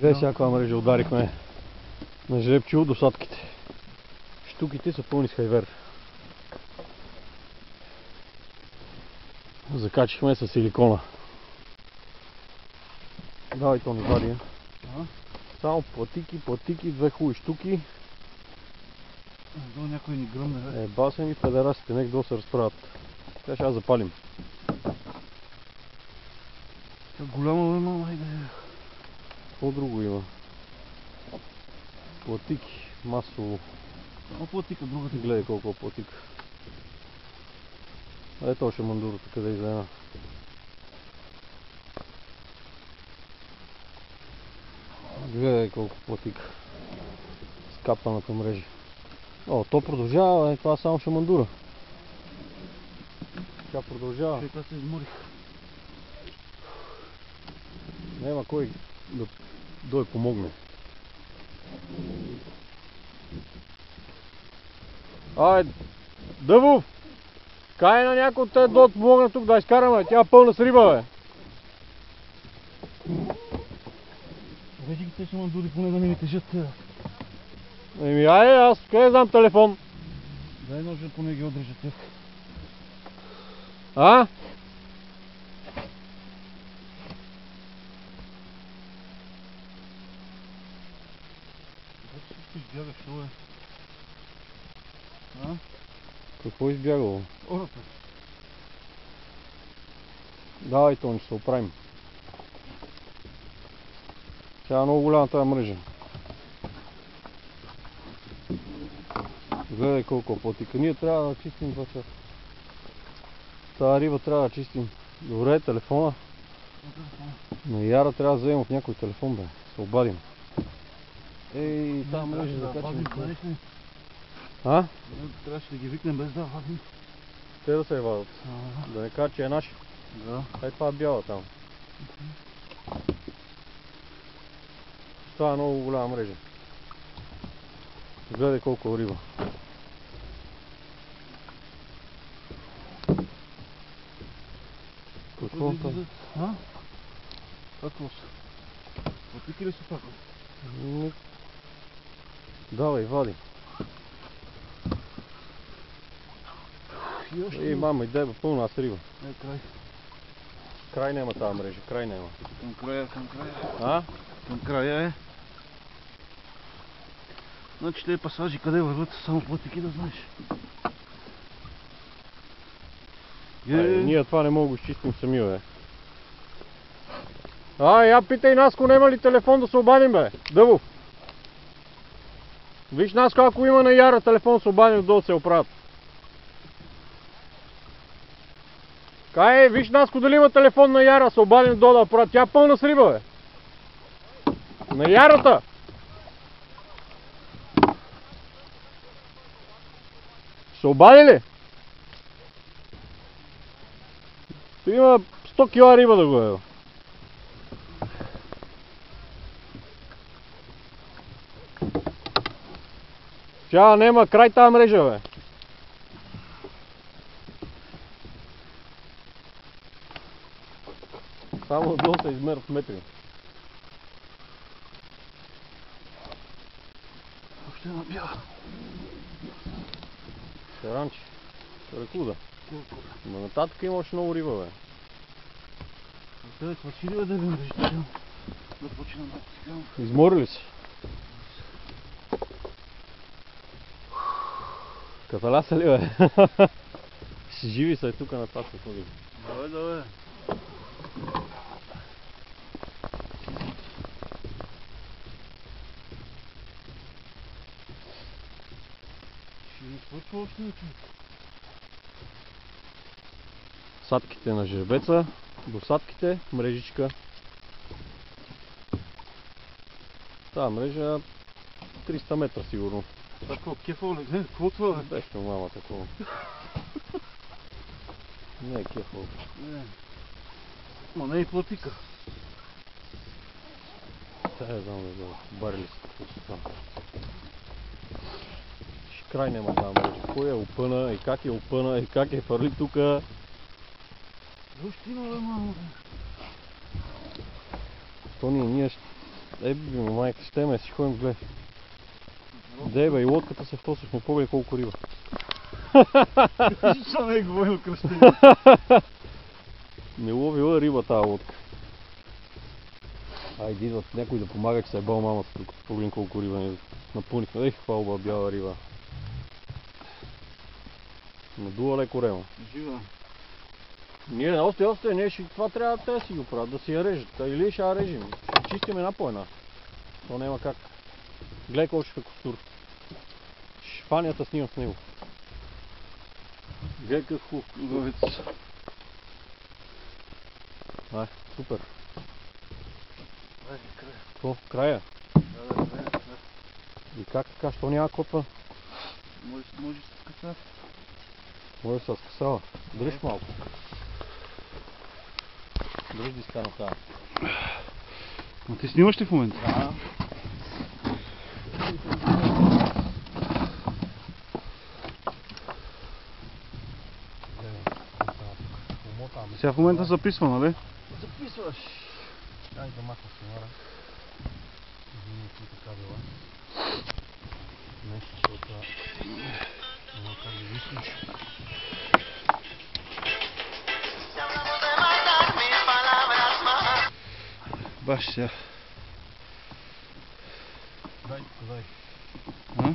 Гледай сега каква мрежа ударихме на жребче от досадките. Штуките са пълни с хайвер. Закачихме с силикона. Давай то не вади. Само платики, две хубави штуки. До някой ни гръмне. Басен и педерасите, нека да се разправят. Сега ще я запалим. Голямо е, мама, айде. Какво друго има? Платики, масово. А платика, другата. Гледай колко платика. Ето още мандурата, къде излена. Гледай колко платика. Скапаната мрежа. О, то продължава, това само ще мандура. Тя продължава. Чекай, се изморих. Няма кой да дой помогне. Ай, Дъбов! Кай на някой от тези да помогне тук да изкараме, тя е пълна с риба, бе. Вече ги тече мандури, поне да не ми тежат. Еми, айде, аз къде знам телефон? Дай ножа, поне ги отрежат тях. А? Избягах, що е? А? Какво е избягало? Ората. Давай, Тони, ще се оправим. Тя е много голяма тази мрежа. Гледай колко платика. Ние трябва да чистим 2 часа. Тая риба трябва да чистим. Добре, телефона. На Яра трябва да вземем от някой телефон, бе. Се обадим. Ей, тази мрежа да качим. А? Трябваше да ги викнем без да вадим. Те да се вадат. Да не кажа, че е наш. Да. Ей, това е бяла там. Това е много голяма мрежа. Гледай колко риба. Какво там? А? Какво са? Платики ли са пак? Давай, вади. Ей, мама, иде бе, пълна с риба. Край. Край няма тази мрежа, край няма. Към края, към края. А? Към края е. Значи тези пасажи къде върват, само платики да знаеш. Ние това не мога да го изчистим сами, бе. Я питай Наско, няма ли телефон да се обадим, бе? Дъбов. Виж, Наско, ако има на Яра телефон, се обадим долу да се оправят. Кай, виж, Наско, дали има телефон на Яра, се обадим долу да оправят. Тя е пълна с риба, бе. На Ярата. Се обади ли? Има 100 кила риба да го е. Тя нема край тази мрежа, бе. Само долу се измерят метри. Още една бяла. Шаранче. Рекуда. Но нататък има още много риба, бе. Те свършили, бе, да ви мрежите. Да починам да потикам. Изморили се. Кафеля са ли, бе? Живи са и тук нататък. Давай, давай. Ще ми свършва още на човек. Садките на жербеца, досадките, мрежичка. Тая мрежа 300 метра сигурно. Такова кефо ли? Не, какво това е? Беше мама такова. Не е кефо. Не. Ма не е платика. Тя знам да барили се какво са това. Край няма тази мрежа. Кой е опъна и как е опъна и как е фърли тука. Защо има, бе, мамо? То ние Еби, майка, ще ме, си ходим гледай. Дей бе, и лодката се втосахме, поглед колко риба. Защо не е говорил кръстени? Не ловила риба тази лодка. Айде идват някой да помага, че се е бал мамата, докато погледнем колко риба ни напълнихме. Ех, каква бяла риба. Надува леко ремо. Жива. Ние още, не, това трябва да си го правят, да си я режат. Или ще я режим. Ще чистим една по една. То няма как. Гледай колко ще е костур. Шпанията снимам с него. Гледай какъв хубав Ловец. Ай, супер. Айде, края. Какво? Края? Да, края. И как така? Що няма котва? Може с къса. Може да се скъсава. Дръж малко. Дръж диска на тази. А ти снимаш ли в момента? Да. Сега в момента записва, нали? Записваш. Ай да махна снимара. Извини, че така била. Нещо, защото няма как да висиш. Баш сега. Дай, дай. А?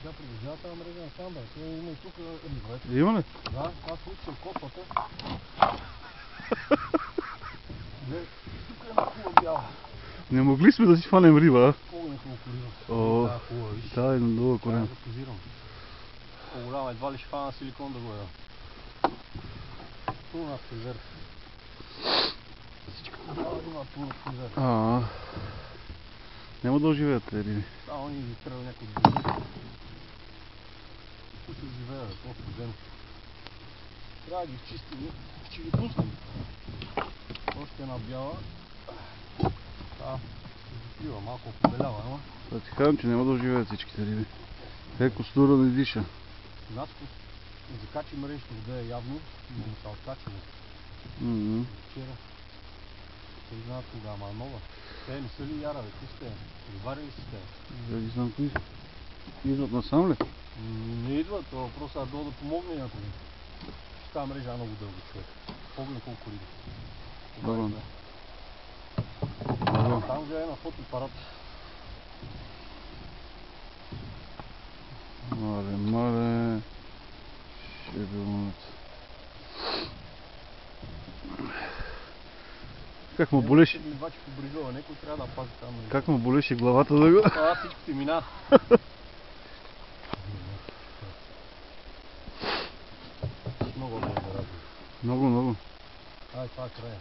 Тя продължава тази мрежа на сам, бе. Има и тук риба. Има ли? Да, аз включвам котвата. Тук е една хубава бяла. Не могли сме да си фанем риба, а? Погледна колко риба. О, Да, хубава, виж. да, едно долу Трябва корем. да позирам. По-голяма, едва ли ще фана силикон да го еда. Тук на фризер. Всичко бяла риба, тук на фризер. Няма да оживеят тези риби. Само ни ги трябва някой да бъде. Тук се живее, просто ден. Трябва да ги изчистим, ще ги пуснем. Още една бяла. Та, се закрива, малко побелява, ама. Да ти казвам, че няма да оживеят всичките риби. Костура не диша. Наско закачи мрежата вода е явно, но му се откачило. Вчера. Те знаят кога, ама нова. Те не са ли яра, бе? Кои сте? Рибари ли сте? Да ги знам кои. Идват насам ли? Не идват, това въпросът е долу да помогне някой. Тази мрежа е много дълга, човек. Погледни колко риби. Добре. Там вже е на фотоапарат. Мале. Ще бъдат. Как му болеше? Мивачи по бризова, някой трябва да пази там. Как му болеше главата да го? Това всичко ти мина. Много да радва. Много. Ай, това е края.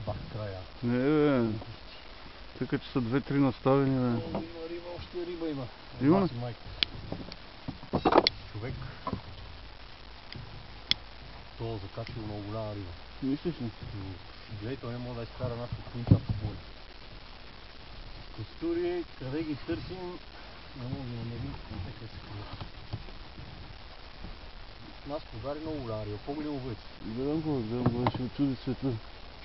Бах, края. Не, бе. Така че са 2-3 наставени, бе. Има риба, още риба има. Има ли? Човек. То закачил много голяма риба. Мислиш ли? Гледай, той не може да изкара нашото кунча по поле. Костури, къде ги търсим, не мога да ги намерим, не къде се крият. Нас подари много голяма риба, по-голям овец. Гледам го, ще очуди света.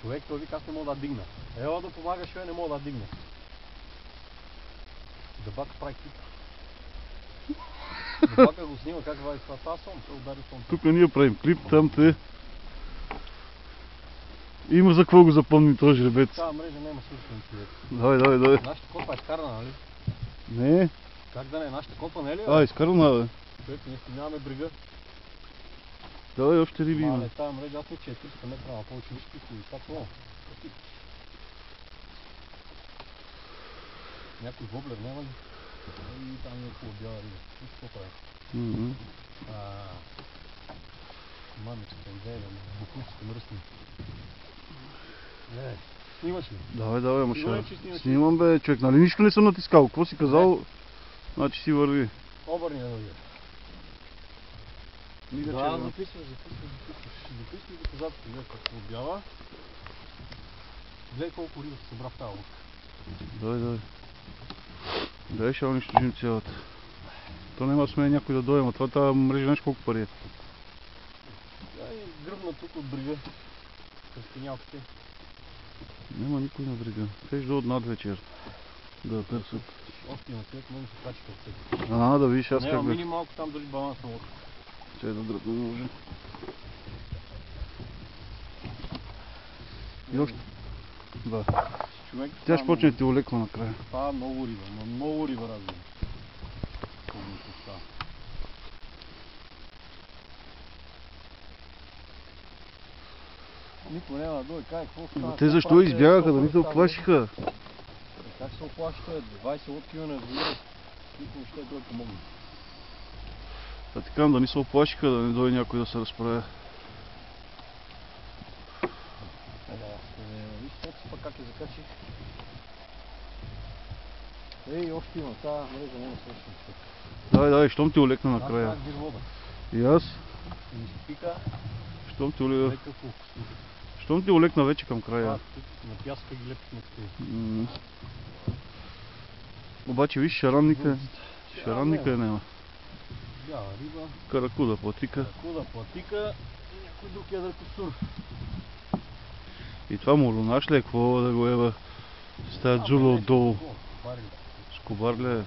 Човек, той вика, аз не мога да дигна. Ела да помагаш, не мога да дигна. Дъбака прави клип. Дъбака го снима как вади това сон, той удари сон. Тук ние правим клип, там те. Има за какво го запомни този жребец. Тази мрежа няма свършен човек. Давай. Нашата копа е изкарана, нали? Не. Как да не, нашата копа не е ли? Изкарана, бе. Човек, ние нямаме брега. Давай, още риби има. Мале, тази мрежа, аз не че е 300 метра, а повече виж какви са, как много. Някой воблер няма ли? И там е хубава бяла риба. Виж какво прави. Мамичката идея, букунците мръсни. Снимаш ли? Давай, ама Сигурен, ще. че снимаш? Снимам, бе, човек. Нали нищо не съм натискал? Какво си казал? Значи си върви. Обърни да дойде. Да, записваш. Записвай доказателство, гледай какво бяла. Гледай колко риба се събра в тази лодка. Давай. Да, ще унищожим цялата. То няма смее някой да дойде, но това тази мрежа знаеш колко пари е. Гръбна тук от брега. Къстенялките. Няма никой на брега. Те ще дойдат над вечер. Да търсят. Още има след мен се качи към всеки. Да видиш аз как Няма бе. мини малко там дали баланс на лодка. Чай да дръпна може. И още. Да. Човек, Тя ще почне да ти олеква накрая. Това много риба, много риба разбира. Никой няма да дойде, кай, какво става? Те защо избягаха, да ни се оплашиха? Как се оплашиха? 20 лодки на язовира. Никой ще дойде помогне. Да ти казвам, да ни се оплашиха, да не дойде някой да се разправя. Виж пък как я закачи. Ей, още има, тази мрежа не е свършена. Дай, щом ти олекна накрая. И аз? И се пика. Щом ти олекна. Щом ти олекна вече към края. На пяска ги лепихме такива. Обаче виж, шаранника няма. Бяла риба. Каракуда платика. Каракуда платика и някой друг ядър костур. И това молонаш ли е? Какво да го ева? С тази джула отдолу. Скобар ли е?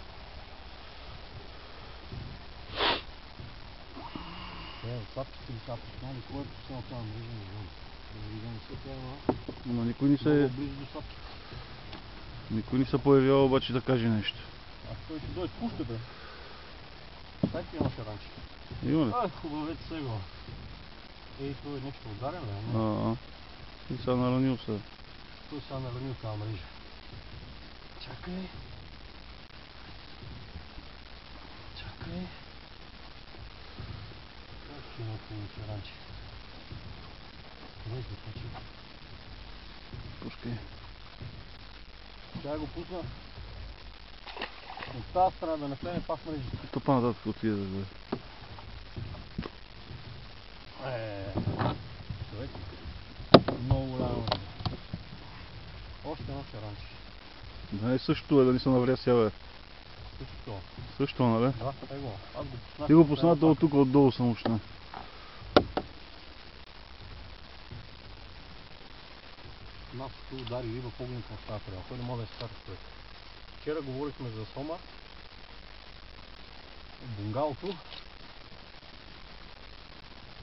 Отсадките ли са поснали? Кой е поснал тази мрежа? Не знам. Не се трябва. Ама никой не се... Близо до садките. Никой не се появява обаче да каже нещо. А той ще дойде с пушката. Дай ти имаше ранче. Има ли? Хубавец сега. Ей, той е нещо ударен, ли? И сега наранил се. Той сега наранил тази мрежа. Чакай. Чакай. Как ще има хубавец ранче? Дай се качи. Пускай. Тя го пусна. От тази страна да не стане пак мрежите. То по-нататък отиде да бъде. Човек. Много голямо. Още едно шаранче. Да, и същото е да ни се навря сега, бе. Същото. Също, нали? Да, его. Аз го пуснах. Ти го пуснат от тук отдолу само ще. Нас тук удари риба погледнат на тази трябва. Той не може да се скара човек. Вчера говорихме за сома. Бунгалото.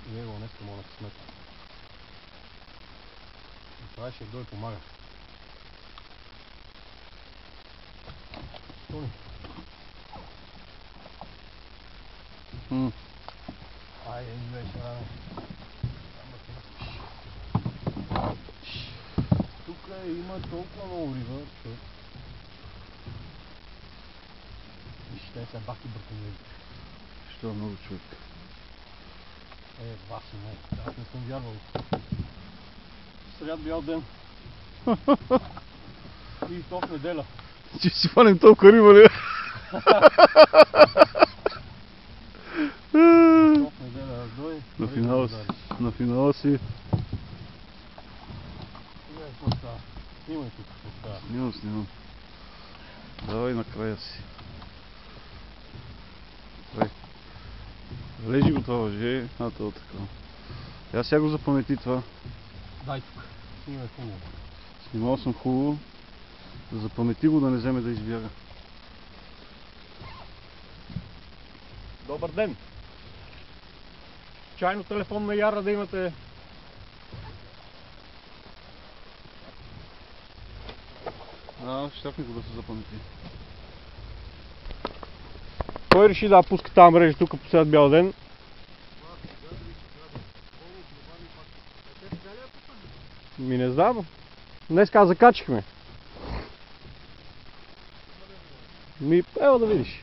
И него днес не мога да се смета. И това ще дойде помага. Тони. Айде, не беше рано. Тук има толкова много риба, че... Виж, те са бахти бъркани. Що е много човек. Баси, не. Аз не съм вярвал. Сряд бял ден. И то в неделя. Че си фанем толкова риба, ли? То в неделя дой. На финала си. Снимай тук. Снимам. Давай накрая си. Лежи го това въже, това така. Аз сега го запамети това. Дай тук. Снимай хубаво. Снимал съм хубаво. Да запамети го, да не вземе да избяга. Добър ден! Чайно телефон на Яра да имате. Щяхме го да се запамети. Кой реши да пуска тази мрежа тук по сред бял ден? Ми не знам. Днес закачихме. Ми, ева да видиш.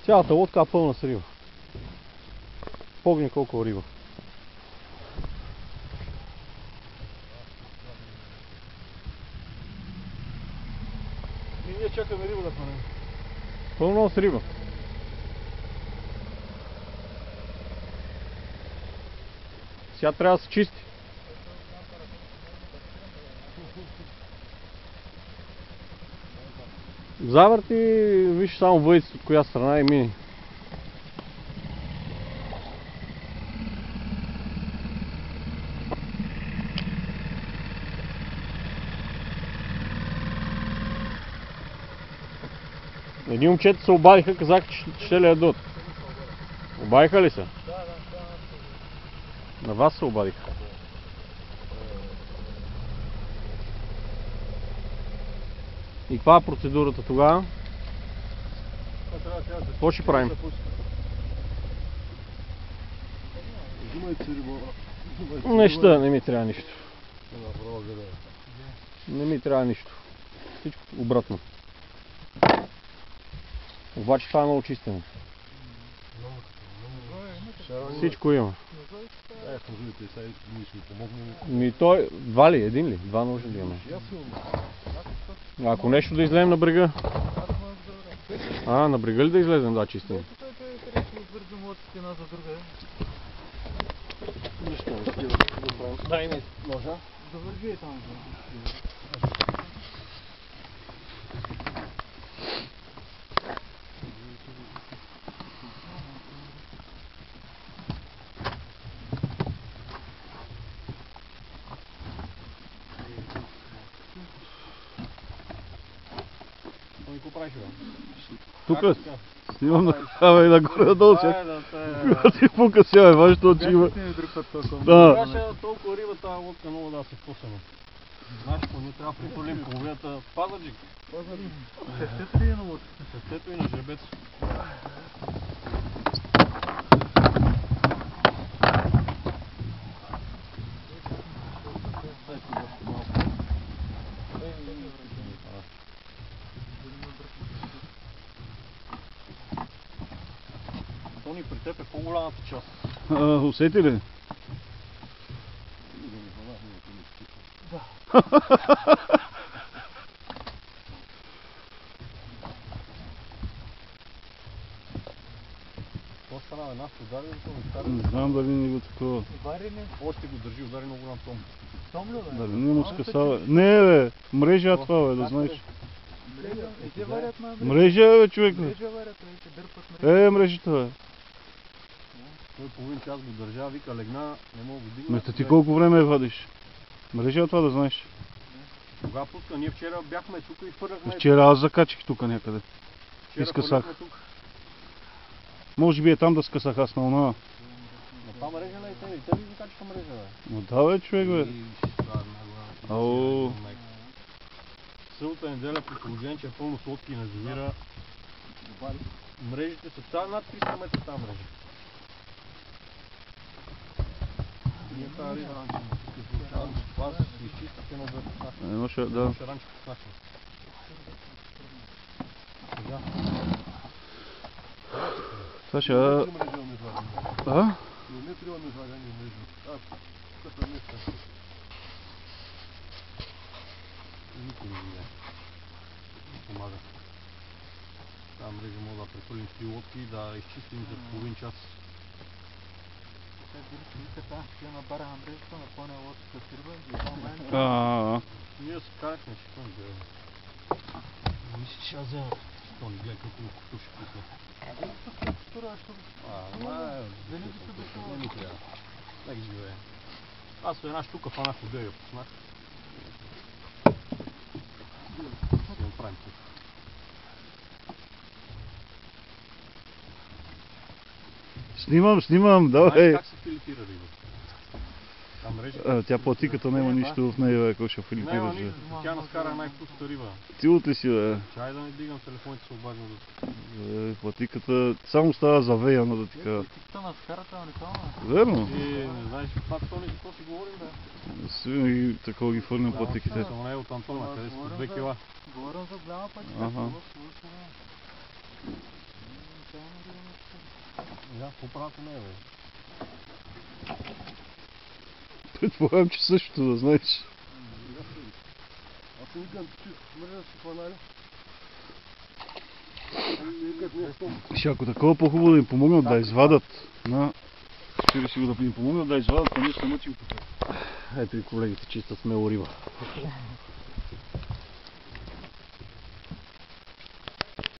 Цялата лодка е пълна с риба. Погледни колко риба. И ние чакаме риба да хванем. Пълно с риба. Сега трябва да се чисти. Завърти, виж само въйцето от коя страна и мини. Едни момчета се обадиха, казаха, че ще ли ядат. Обадиха ли се? Да. На вас се обадиха. И каква е процедурата тогава? Какво ще правим? Неща, не ми трябва нищо. Не ми трябва нищо. Всичко обратно. Обаче това е много чистено. Всичко има. Ми той, два ли? Един ли? Два ножа ли имаме? Ако нещо да излезем на брега? На брега ли да излезем? Да, чистим. Дай ми ножа. Завърджи там. Тук снимам и нагоре надолу сега. Кога ти пука сега, важно това, че има. Да. Трябваше толкова риба тази лодка много да се вкусаме. Знаеш какво, ние трябва да притулим половината Пазарджик. Сестето ли е на лодка? Сестето и на Жребец. Тони, при теб е по-голямата част. Усети ли? Какво стана една удари ли? Не знам дали не го такова. Още го държи, удари много голям том. Том ли бе? Дали не му скъсава. Не бе, мрежа това бе, да знаеш. Те варят на Мрежа бе, човек бе. мрежа варят, те дърпат мрежа. Мрежата бе. Той половин час го държа, вика легна, не мога да го дигна. Место ти колко време я вадиш? Мрежа това да знаеш. Кога пуска? Ние вчера бяхме тук и хвърляхме. Вчера аз закачих тук някъде. Вчера изкъсах. хвърляхме тук. Може би е там да скъсах аз на она. На това мрежа ли и те ли закачиха мрежа бе? Но да бе, човек бе. Ау. Сълта неделя при положение, че е пълно с лодки и на язовира. Мрежите са над 300 метра тази мрежа. Ние тази риба това се изчистите на две Едно ще, да. ранче с начин. Сега. Това ще... Не трябва да излагане мрежа. Къса места. Никой не видя. Помага. Тази мрежа мога да прехвърлим с 3 лодки и да изчистим за половин час. На бара на мрежата, напълня лодката с риба и до мен. Ние се карахме, че съм гледал. Мисля, че аз взема. Тони, гледай колко куто ще пусне. Не ми трябва. Нека живее. Аз една штука фанах от я пуснах. Ще го правим тук. Снимам, давай. Как се филипира риба? Тя платиката няма нищо в нея, ако ще филипираш. Няма нищо, тя наскара най-вкусната риба. Ти от ли си, бе? Чай да не дигам телефоните, се обаждам да... Платиката само става завеяна, да ти кажа. Платиката на скарата е уникална. Верно? И не знаеш пак Тони, за какво си говорим, бе? И такова ги фърнем платиките. Само не е от Антона, къде са 2 кила. Говорим за голяма пътика. Ага. Да, по-правото не е, бе. Предполагам, че същото да знаеш. Аз си викам, че мрежа си хванали. Ще ако такова по-хубаво да им помогнат да извадат. Ще си го да им помогнат да извадат, а ние ще мъчим тук. Ето и колегите чистят смело риба.